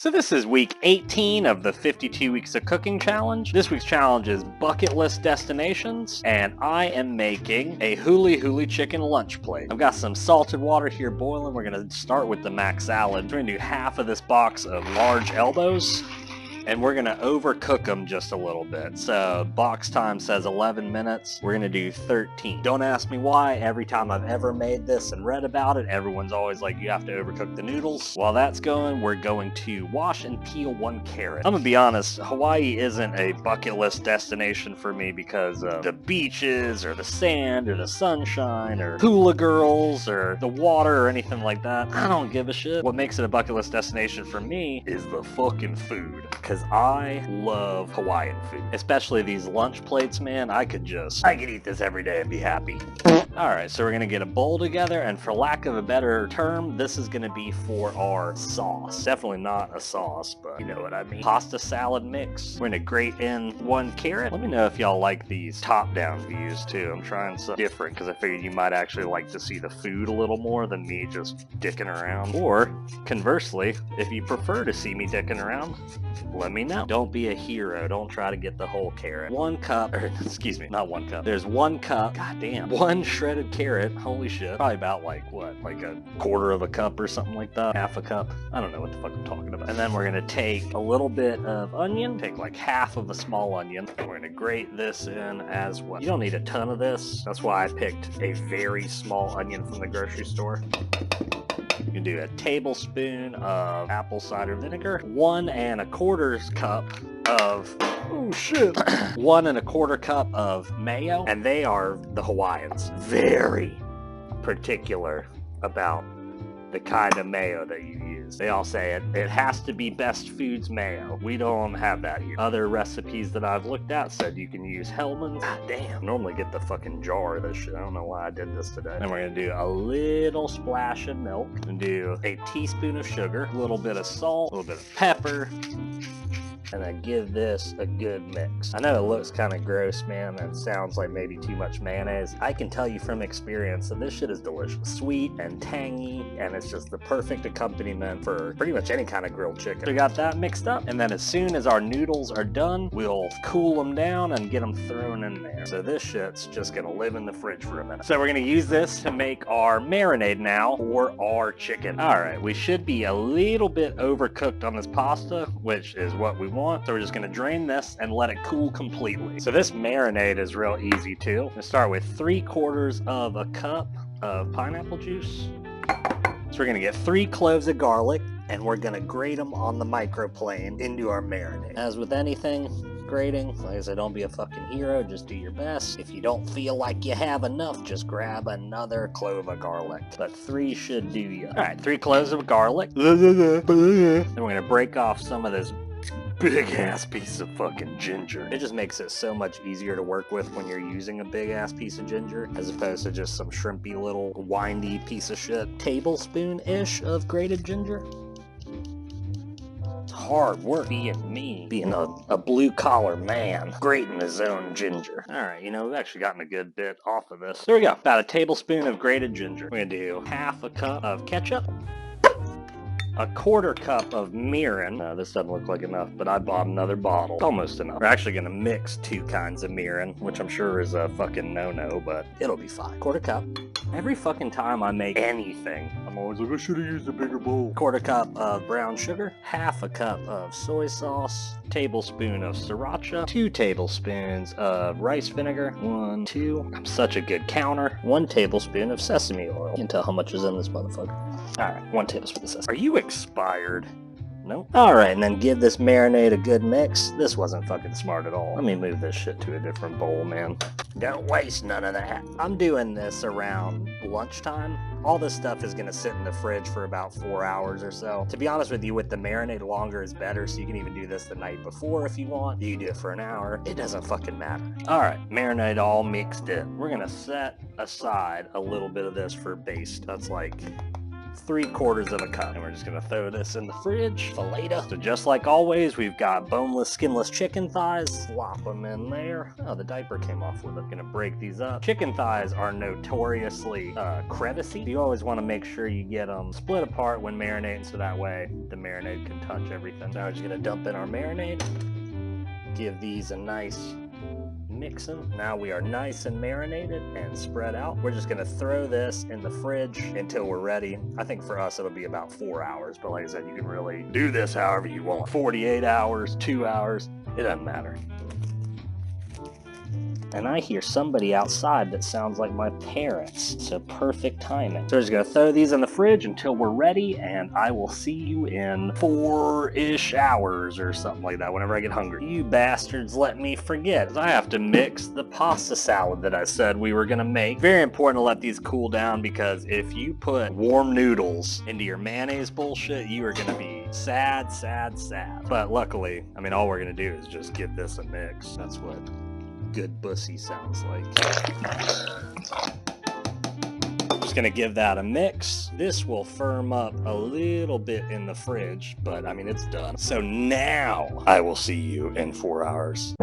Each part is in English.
So this is week 18 of the 52 Weeks of Cooking Challenge. This week's challenge is bucket list destinations, and I am making a Huli Huli chicken lunch plate. I've got some salted water here boiling. We're gonna start with the mac salad. We're gonna do half of this box of large elbows, and we're gonna overcook them just a little bit. So box time says 11 minutes. We're gonna do 13. Don't ask me why. Every time I've ever made this and read about it, everyone's always like, you have to overcook the noodles. While that's going, we're going to wash and peel 1 carrot. I'm gonna be honest, Hawaii isn't a bucket list destination for me because of the beaches or the sand or the sunshine or hula girls or the water or anything like that. I don't give a shit. What makes it a bucket list destination for me is the fucking food. Because I love Hawaiian food. Especially these lunch plates, man. I could eat this every day and be happy. Alright, so we're going to get a bowl together, and for lack of a better term, this is going to be for our sauce. Definitely not a sauce, but you know what I mean. Pasta salad mix. We're going to grate in 1 carrot. Let me know if y'all like these top-down views, too. I'm trying something different, because I figured you might actually like to see the food a little more than me just dicking around. Or, conversely, if you prefer to see me dicking around, let me know. Don't be a hero. Don't try to get the whole carrot. 1 cup, or excuse me, not 1 cup. There's 1 cup, goddamn, 1 shredded carrot. Holy shit. Probably about like, what, like a quarter of a cup or something like that. Half a cup. I don't know what the fuck I'm talking about. And then we're gonna take a little bit of onion, take like half of a small onion, and we're gonna grate this in as well. You don't need a ton of this. That's why I picked a very small onion from the grocery store. You can do a tablespoon of apple cider vinegar, 1 1/4 cup of, oh shit, 1 1/4 cup of mayo, and they are the Hawaiians. Very particular about the kind of mayo that you use. They all say it has to be Best Foods mayo. We don't have that here. Other recipes that I've looked at said you can use Hellman's. God damn. Normally get the fucking jar of this shit. I don't know why I did this today. Then we're gonna do a little splash of milk. And do a teaspoon of sugar, a little bit of salt, a little bit of pepper, and I give this a good mix. I know it looks kind of gross, man, and sounds like maybe too much mayonnaise. I can tell you from experience that this shit is delicious. Sweet and tangy, and it's just the perfect accompaniment for pretty much any kind of grilled chicken. So we got that mixed up, and then as soon as our noodles are done, we'll cool them down and get them thrown in there. So this shit's just gonna live in the fridge for a minute. So we're gonna use this to make our marinade now for our chicken. Alright, we should be a little bit overcooked on this pasta, which is what we want. So we're just going to drain this and let it cool completely. So this marinade is real easy too. I'm going to start with 3/4 of a cup of pineapple juice. So we're going to get 3 cloves of garlic, and we're going to grate them on the microplane into our marinade. As with anything, grating, like I said, don't be a fucking hero, just do your best. If you don't feel like you have enough, just grab another clove of garlic. But 3 should do you. Alright, 3 cloves of garlic. Then we're going to break off some of this big ass piece of fucking ginger. It just makes it so much easier to work with when you're using a big ass piece of ginger as opposed to just some shrimpy little windy piece of shit. Tablespoon-ish of grated ginger. It's hard work being me, being a blue-collar man, grating his own ginger. Alright, you know, we've actually gotten a good bit off of this. There we go, about a tablespoon of grated ginger. We're gonna do half a cup of ketchup, a 1/4 cup of mirin. This doesn't look like enough, but I bought another bottle. It's almost enough. We're actually going to mix 2 kinds of mirin, which I'm sure is a fucking no-no, but it'll be fine. 1/4 cup. Every fucking time I make anything, I'm always like, I should have used a bigger bowl. 1/4 cup of brown sugar, half a cup of soy sauce, tablespoon of sriracha, 2 tablespoons of rice vinegar, 1, 2, I'm such a good counter, 1 tablespoon of sesame oil. You can tell how much is in this motherfucker. Alright, 1 tablespoon of sesame. Are you expired? Nope. Alright, and then give this marinade a good mix. This wasn't fucking smart at all. Let me move this shit to a different bowl, man. Don't waste none of that. I'm doing this around lunchtime. All this stuff is going to sit in the fridge for about 4 hours or so. To be honest with you, with the marinade, longer is better, so you can even do this the night before if you want. You can do it for an hour. It doesn't fucking matter. Alright, marinade all mixed in. We're going to set aside a little bit of this for base. That's like 3/4 of a cup. And we're just gonna throw this in the fridge for later. So just like always, we've got boneless, skinless chicken thighs. Slop them in there. Oh, the diaper came off with it. Gonna break these up. Chicken thighs are notoriously crevicey. You always want to make sure you get them split apart when marinating, so that way the marinade can touch everything. Now we're just gonna dump in our marinade. Give these a nice mixing. Now we are nice and marinated and spread out. We're just gonna throw this in the fridge until we're ready. I think for us it'll be about 4 hours, but like I said, you can really do this however you want. 48 hours, 2 hours, it doesn't matter. And I hear somebody outside that sounds like my parents, so perfect timing. So we're just gonna throw these in the fridge until we're ready, and I will see you in 4-ish hours or something like that, whenever I get hungry. You bastards let me forget. I have to mix the pasta salad that I said we were gonna make. Very important to let these cool down, because if you put warm noodles into your mayonnaise bullshit, you are gonna be sad, sad, sad. But luckily, I mean, all we're gonna do is just give this a mix. That's what good bussy sounds like. Just gonna give that a mix. This will firm up a little bit in the fridge, but I mean, it's done. So now I will see you in 4 hours.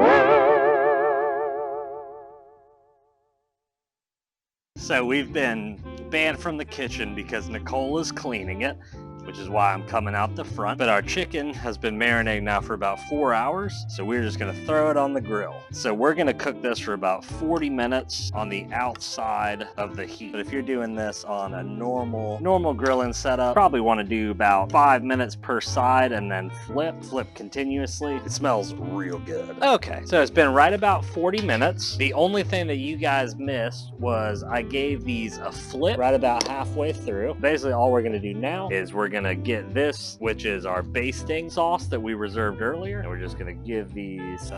So we've been banned from the kitchen because Nicole is cleaning it, which is why I'm coming out the front. But our chicken has been marinating now for about 4 hours, so we're just gonna throw it on the grill. So we're gonna cook this for about 40 minutes on the outside of the heat. But if you're doing this on a normal grilling setup, probably wanna do about 5 minutes per side and then flip continuously. It smells real good. Okay, so it's been right about 40 minutes. The only thing that you guys missed was I gave these a flip right about halfway through. Basically, all we're gonna do now is we're gonna get this, which is our basting sauce that we reserved earlier, and we're just gonna give these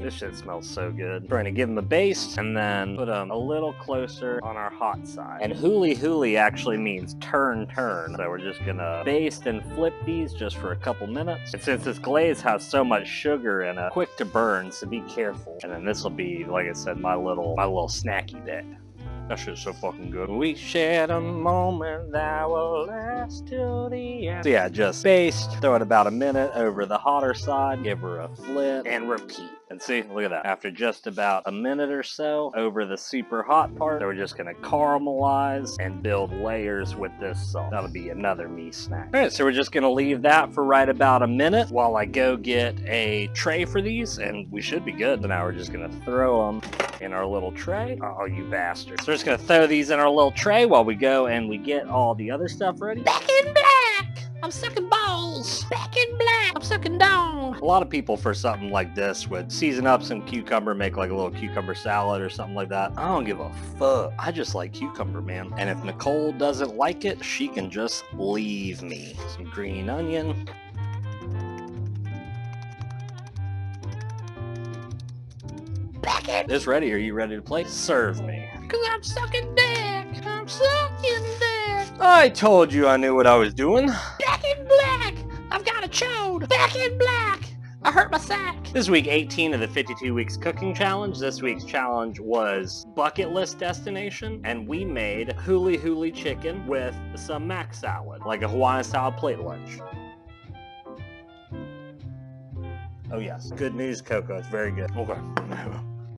this shit smells so good. We're gonna give them a baste and then put them a little closer on our hot side. And Huli Huli actually means turn. So we're just gonna baste and flip these just for a couple minutes. And since this glaze has so much sugar in it, quick to burn, so be careful. And then this will be, like I said, my little snacky bit. That shit's so fucking good. We shared a moment that will last till the end. So yeah, just baste, throw it about a minute over the hotter side, give her a flip, and repeat. And see, look at that. After just about a minute or so over the super hot part, so we're just gonna caramelize and build layers with this sauce. That'll be another me snack. All right, so we're just gonna leave that for right about a minute while I go get a tray for these, and we should be good. So now we're just gonna throw them in our little tray. Oh, you bastards. So we're just gonna throw these in our little tray while we go and we get all the other stuff ready. Back in black! I'm sucking balls! Back in black! I'm sucking down! A lot of people for something like this would season up some cucumber, make like a little cucumber salad or something like that. I don't give a fuck. I just like cucumber, man. And if Nicole doesn't like it, she can just leave me. Some green onion. This ready? Are you ready to play? Serve me. Cause I'm sucking dick. I'm sucking dick. I told you I knew what I was doing. Back in black. I've got a chode. Back in black. I hurt my sack. This is week 18 of the 52 Weeks Cooking Challenge. This week's challenge was bucket list destination, and we made Huli Huli chicken with some mac salad, like a Hawaiian style plate lunch. Oh yes, good news, Coco. It's very good. Okay.